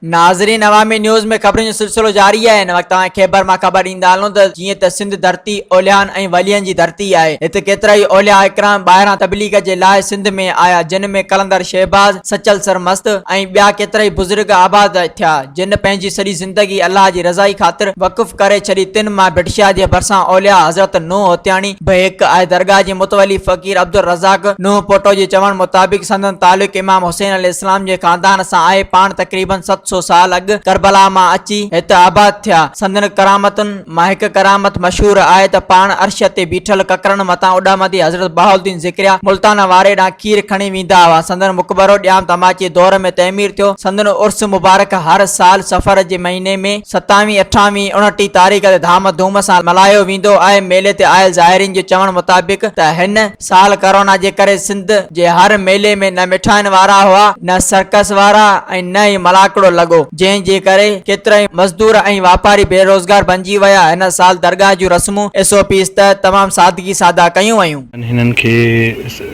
नाज़रीन, अवामी न्यूज़ में खबरुनि जो सिलसिलो जारी आहे। हिन वक़्तु खैबर मां ख़बर ॾींदा हलूं त जीअं त सिंध धरती ओलियान ऐं वलियन जी धरती आहे। हिते केतरائي اولياء اڪرام ॿाहिरां तबलीग़ जे लाइ सिंध में आया, जिन में कलंदर शहबाज, सचल सरमस्त ऐं ॿिया केतिराई बुज़ुर्ग आबाद थिया, जिन पंहिंजी सॼी ज़िंदगी अल्लाह जी रज़ाई ख़ातिर वक़ुफ़ करे छॾी। तिन मां बिटशिया जे भरिसां ओलिया हज़रत नूह होतियाणी बहिक आहे। दरगाह जे मुतवली फ़कीर अब्दुल रज़ाक नूह पोटो जे चवण मुताबिक़ संदन तालुक़ इमाम हुसैन अलैहिस्सलाम जे ख़ानदान सां आहे। पाण तक़रीबन 700 साल अॻु करबला मां अची हिते आबाद थिया। संदन करामतुनि मां हिकु करामत मशहूर आहे त पाण अर्श ते बीठल ककरनि मथां उॾामंदी हज़रत बहाउद्दीन ज़िक्रिया मुल्तान वारे ॾांहुं खीर खणी वेंदा हुआ। संदन मुक़बरो ॼाम तमाचे दौर में तइमीर थियो। संदन उर्स मुबारक हर साल सफ़र जे महीने में 27, 28, 29 तारीख़ ते धाम धूम सां मल्हायो वेंदो आहे। मेले ते आयल ज़ाहिरीन जे चवण मुताबिक़ त हिन साल कोरोना जे करे सिंध जे हर मेले में न मिठाइनि वारा हुआ, न सर्कस वारा ऐं न ई मलाकड़ो लॻो, जंहिं जे करे केतिराई मज़दूर ऐं वापारी बेरोज़गार बणिजी विया। हिन साल दरगाह जूं रस्मूं SOPs त तमामु सादगी सादा कयूं वयूं। हिननि खे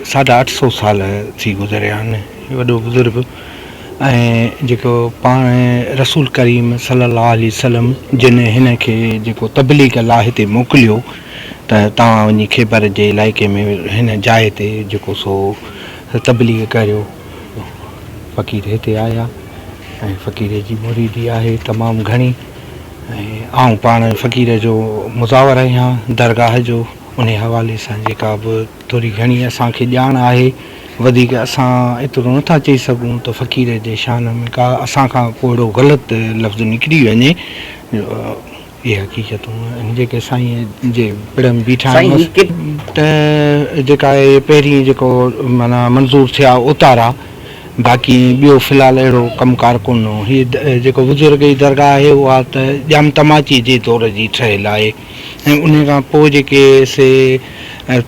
850 साल थी गुज़रिया आहिनि, वॾो बुज़ुर्ग। ऐं जेको पाण रसूल करीम सल्लल्लाहु अलैहि वसल्लम जिन हिन खे जेको तबलीग़ लाइ हिते मोकिलियो त तव्हां वञी खैबर जे इलाइक़े में हिन जाइ ते जेको सो तबलीग़ करियो। फ़क़ीर हिते आया ऐं फ़क़ीर जी मुरीदी आहे तमामु घणी। ऐं पाण फ़क़ीर जो मुज़ावर आहियां दरगाह जो, उन हवाले सां जेका बि थोरी घणी असांखे ॼाण आहे। वधीक असां एतिरो नथा चई सघूं त फ़क़ीर जे शान में का असांखां को अहिड़ो ग़लति लफ़्ज़ निकिरी वञे। इहे हक़ीक़तूं आहिनि जेके साईं जे पिण में बीठा आहियूं त जेका आहे पहिरीं जेको माना मंज़ूर थिया उतारा, बाक़ी ॿियो फ़िलहाल अहिड़ो कमकार कोन हो। हीअ जेको बुज़ुर्ग जी दरगाह आहे उहा त ॼाम तमाची जे दौर जी ठहियल आहे। ऐं उन खां पोइ जेके से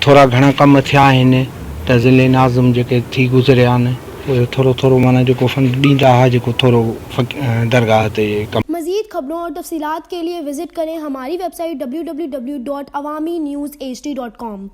थोरा घणा कम थिया आहिनि त ज़िले नाज़िम जेके थी गुज़रिया आहिनि, उहे थोरो थोरो माना जेको फंड ॾींदा हुआ, जेको थोरो दरगाह ते कम। मज़ीद खबरों और तफसीलात के लिए विजिट करें हमारी वेबसाइट www.awamiNewsHD.com।